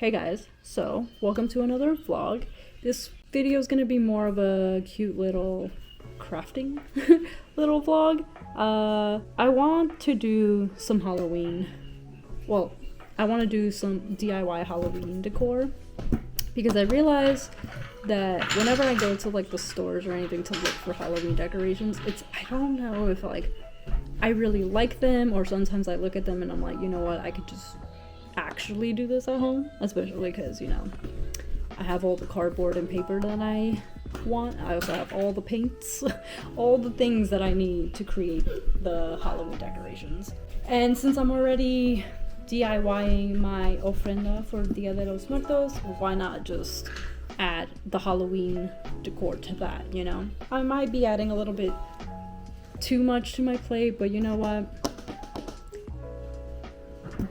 Hey guys, so welcome to another vlog. This video is gonna be more of a cute little crafting little vlog. I want to do some Halloween. Well, I want to do some DIY Halloween decor because I realized that whenever I go to like the stores or anything to look for Halloween decorations, I don't know if like I really like them, or sometimes I look at them and I'm like, you know what, I could just actually do this at home, especially because, you know, I have all the cardboard and paper that I want. I also have all the paints, all the things that I need to create the Halloween decorations. And since I'm already DIYing my ofrenda for Dia de los Muertos, why not just add the Halloween decor to that, you know? I might be adding a little bit too much to my plate, but you know what?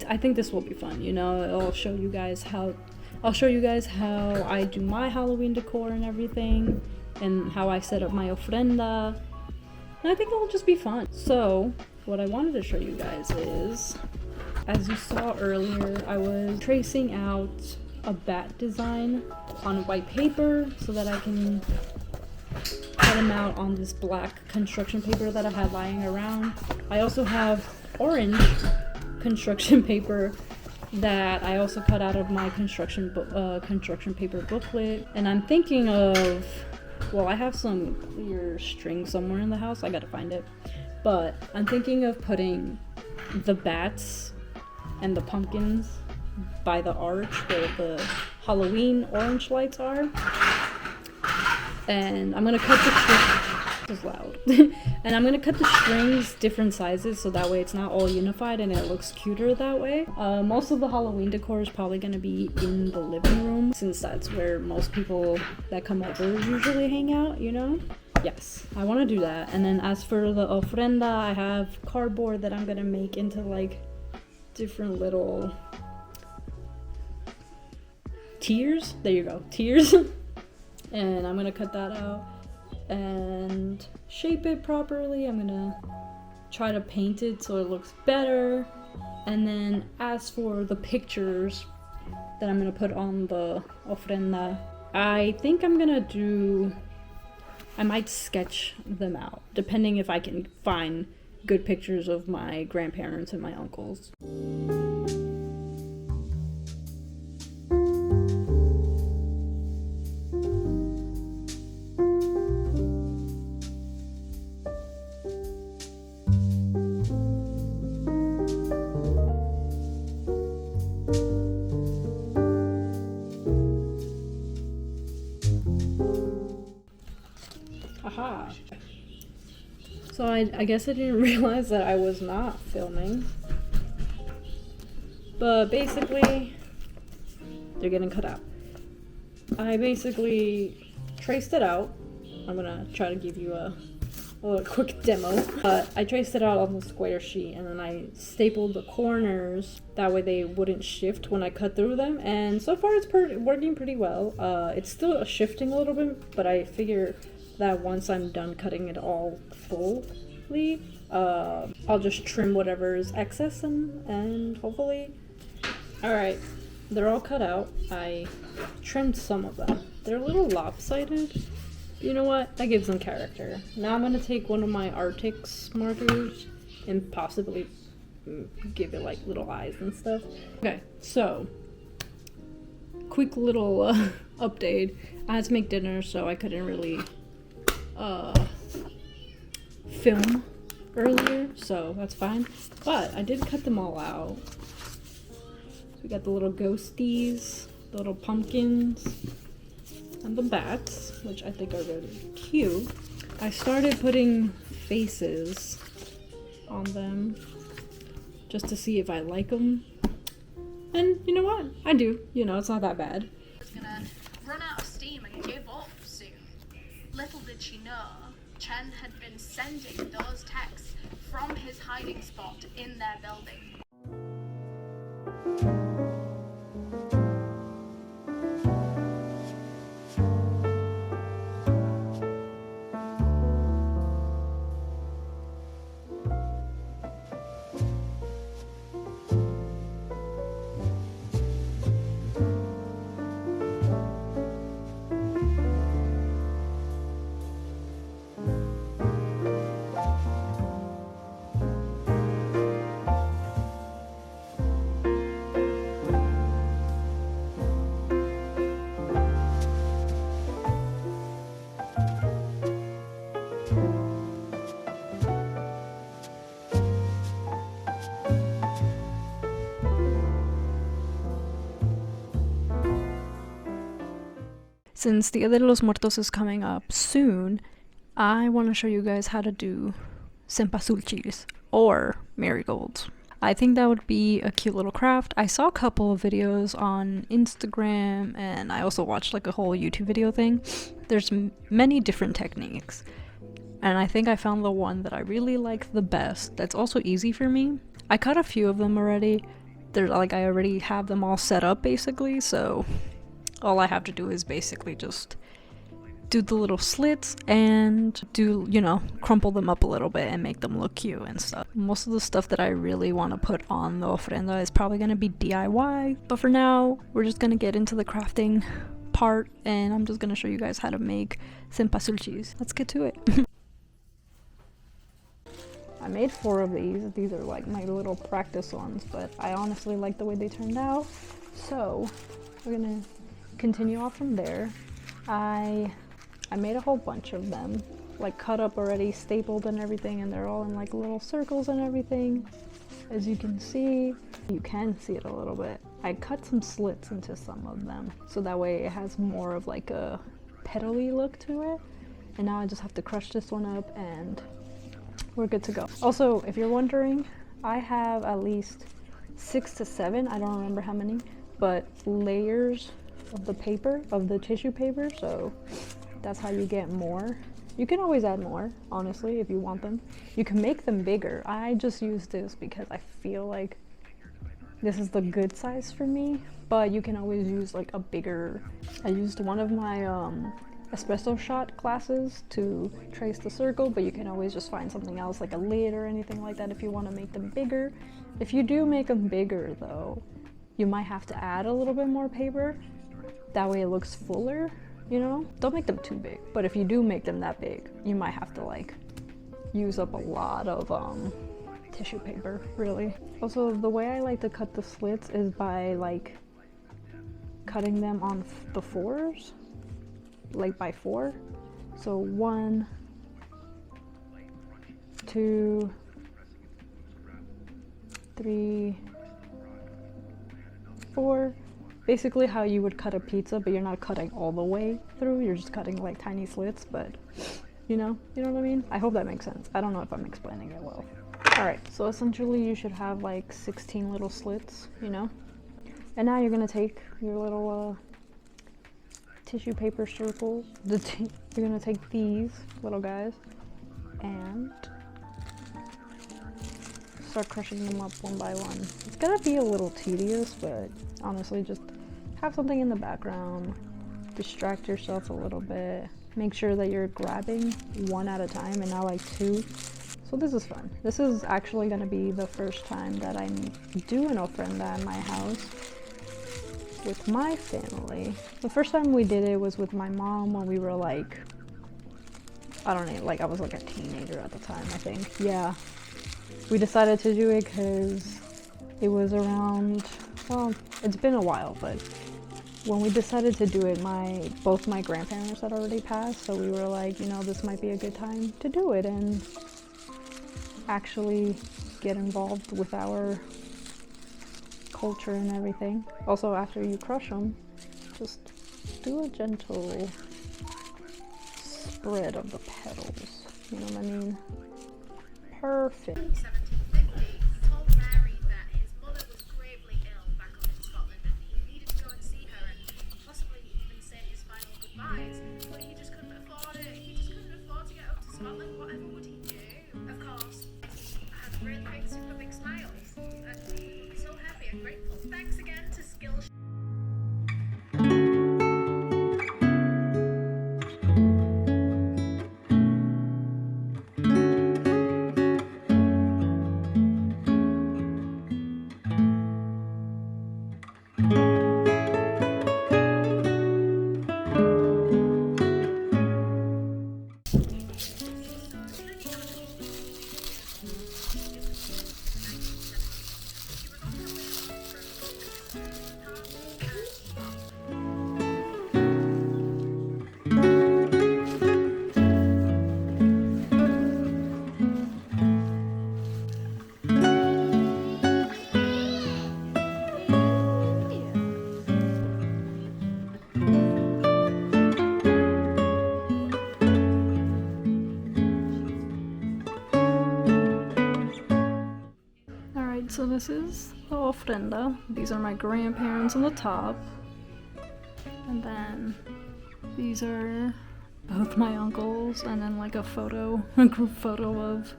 I think this will be fun, you know. I'll show you guys how I do my Halloween decor and everything, and how I set up my ofrenda. And I think it'll just be fun. So, what I wanted to show you guys is, as you saw earlier, I was tracing out a bat design on white paper so that I can cut them out on this black construction paper that I had lying around. I also have orange construction paper that I also cut out of my construction paper booklet. And I'm thinking of, well, I have some clear string somewhere in the house, I gotta find it, but I'm thinking of putting the bats and the pumpkins by the arch where the Halloween orange lights are, and I'm gonna cut the is loud and I'm gonna cut the strings different sizes so that way it's not all unified and it looks cuter that way. Most of the Halloween decor is probably gonna be in the living room since that's where most people that come over usually hang out, you know? Yes, I want to do that. And then as for the ofrenda, I have cardboard that I'm gonna make into like different little tiers. There you go, tiers. And I'm gonna cut that out and shape it properly. I'm gonna try to paint it so it looks better. And then as for the pictures that I'm gonna put on the ofrenda, I think I might sketch them out, depending if I can find good pictures of my grandparents and my uncles. Aha. So I guess I didn't realize that I was not filming. But basically, they're getting cut out. I basically traced it out. I'm gonna try to give you a little quick demo. I traced it out on the square sheet and then I stapled the corners. That way they wouldn't shift when I cut through them. And so far it's working pretty well. It's still shifting a little bit, but I figure that once I'm done cutting it all fully, I'll just trim whatever is excess and hopefully. Alright, they're all cut out. I trimmed some of them. They're a little lopsided. You know what? That gives them character. Now I'm gonna take one of my Artix markers and possibly give it like little eyes and stuff. Okay, so quick little update. I had to make dinner, so I couldn't really film earlier, so that's fine. But I did cut them all out. So we got the little ghosties, the little pumpkins, and the bats, which I think are really cute. I started putting faces on them just to see if I like them. And you know what? I do. You know, it's not that bad. Was gonna run out of steam and give up soon. Little did she know, Chen had been sending those texts from his hiding spot in their building. Since Dia de los Muertos is coming up soon, I want to show you guys how to do cempasúchils, or marigolds. I think that would be a cute little craft. I saw a couple of videos on Instagram, and I also watched like a whole YouTube video thing. There's many different techniques, and I think I found the one that I really like the best, that's also easy for me. I cut a few of them already. They're like, I already have them all set up basically, so all I have to do is basically just do the little slits and do, you know, crumple them up a little bit and make them look cute and stuff. Most of the stuff that I really want to put on the ofrenda is probably going to be DIY, but for now we're just going to get into the crafting part, and I'm just going to show you guys how to make cempasúchils. Let's get to it. I made 4 of these. These are like my little practice ones, but I honestly like the way they turned out, so we're gonna continue off from there. I made a whole bunch of them, like cut up already, stapled and everything, and they're all in like little circles and everything. As you can see it a little bit. I cut some slits into some of them, so that way it has more of like a petally look to it. And now I just have to crush this one up and we're good to go. Also, if you're wondering, I have at least 6 to 7, I don't remember how many, but layers of the paper, of the tissue paper, so that's how you get more. You can always add more, honestly, if you want them. You can make them bigger. I just use this because I feel like this is the good size for me, but you can always use like a bigger. I used one of my espresso shot glasses to trace the circle, but you can always just find something else like a lid or anything like that if you want to make them bigger. If you do make them bigger though, you might have to add a little bit more paper. That way it looks fuller, you know? Don't make them too big, but if you do make them that big, you might have to like use up a lot of tissue paper, really. Also, the way I like to cut the slits is by like cutting them on the 4s, like by 4. So 1, 2, 3, 4. Basically how you would cut a pizza, but you're not cutting all the way through, you're just cutting like tiny slits, but you know what I mean? I hope that makes sense. I don't know if I'm explaining it well. Alright, so essentially you should have like 16 little slits, you know? And now you're gonna take your little tissue paper circles. You're gonna take these little guys and start crushing them up one by one. It's gonna be a little tedious, but honestly, just have something in the background, distract yourself a little bit, make sure that you're grabbing one at a time and not like 2. So this is fun. This is actually gonna be the first time that I do an ofrenda in my house with my family. The first time we did it was with my mom when we were like, I don't know, like I was like a teenager at the time, I think. Yeah, we decided to do it because it was around, well, it's been a while, but when we decided to do it, both my grandparents had already passed, so we were like, you know, this might be a good time to do it and actually get involved with our culture and everything. Also, after you crush them, just do a gentle spread of the petals, you know what I mean? Perfect. 1750 told Mary that his mother was gravely ill back home in Scotland and he needed to go and see her and possibly even say his final goodbyes, but he just couldn't afford it. He just couldn't afford to get up to Scotland. Whatever would he do? Of course, I have great big, super big smiles and he would be so happy and grateful. Thanks again to Skillshare. So this is the ofrenda. These are my grandparents on the top. And then these are both my uncles, and then like a group photo of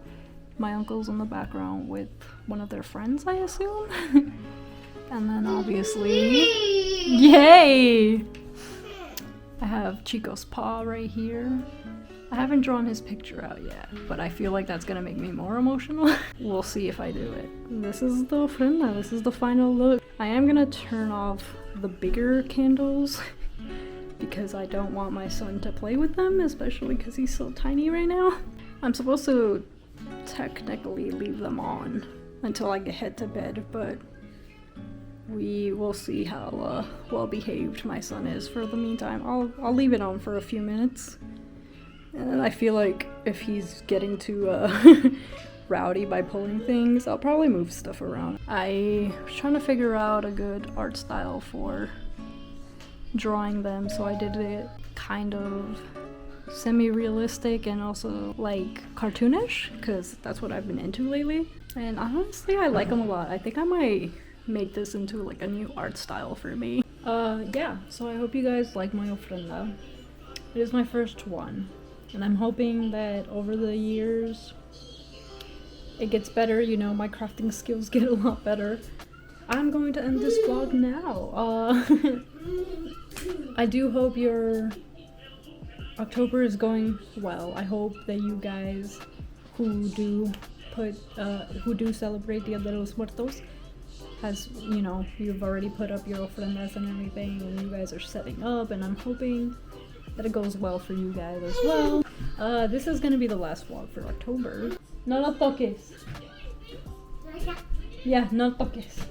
my uncles in the background with one of their friends, I assume. And then obviously, yay! I have Chico's paw right here. I haven't drawn his picture out yet, but I feel like that's gonna make me more emotional. We'll see if I do it. This is the ofrenda. This is the final look. I am gonna turn off the bigger candles because I don't want my son to play with them, especially because he's so tiny right now. I'm supposed to technically leave them on until I head to bed, but we will see how well behaved my son is for the meantime. I'll leave it on for a few minutes. And I feel like if he's getting too rowdy by pulling things, I'll probably move stuff around. I was trying to figure out a good art style for drawing them, so I did it kind of semi-realistic and also like cartoonish, because that's what I've been into lately. And honestly, I like them a lot. I think I might make this into like a new art style for me. Yeah, so I hope you guys like my ofrenda. It is my first one, and I'm hoping that over the years it gets better. You know, my crafting skills get a lot better. I'm going to end this vlog now. I do hope your October is going well. I hope that you guys who do celebrate Dia de los Muertos you've already put up your ofrendas and everything, and you guys are setting up, and I'm hoping that it goes well for you guys as well. This is gonna be the last vlog for October. No lo toques. Yeah, no toques.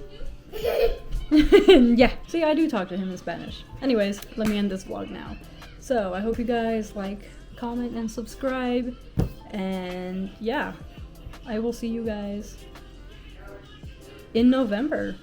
Yeah, see, I do talk to him in Spanish. Anyways, let me end this vlog now. So, I hope you guys like, comment, and subscribe, and yeah, I will see you guys in November.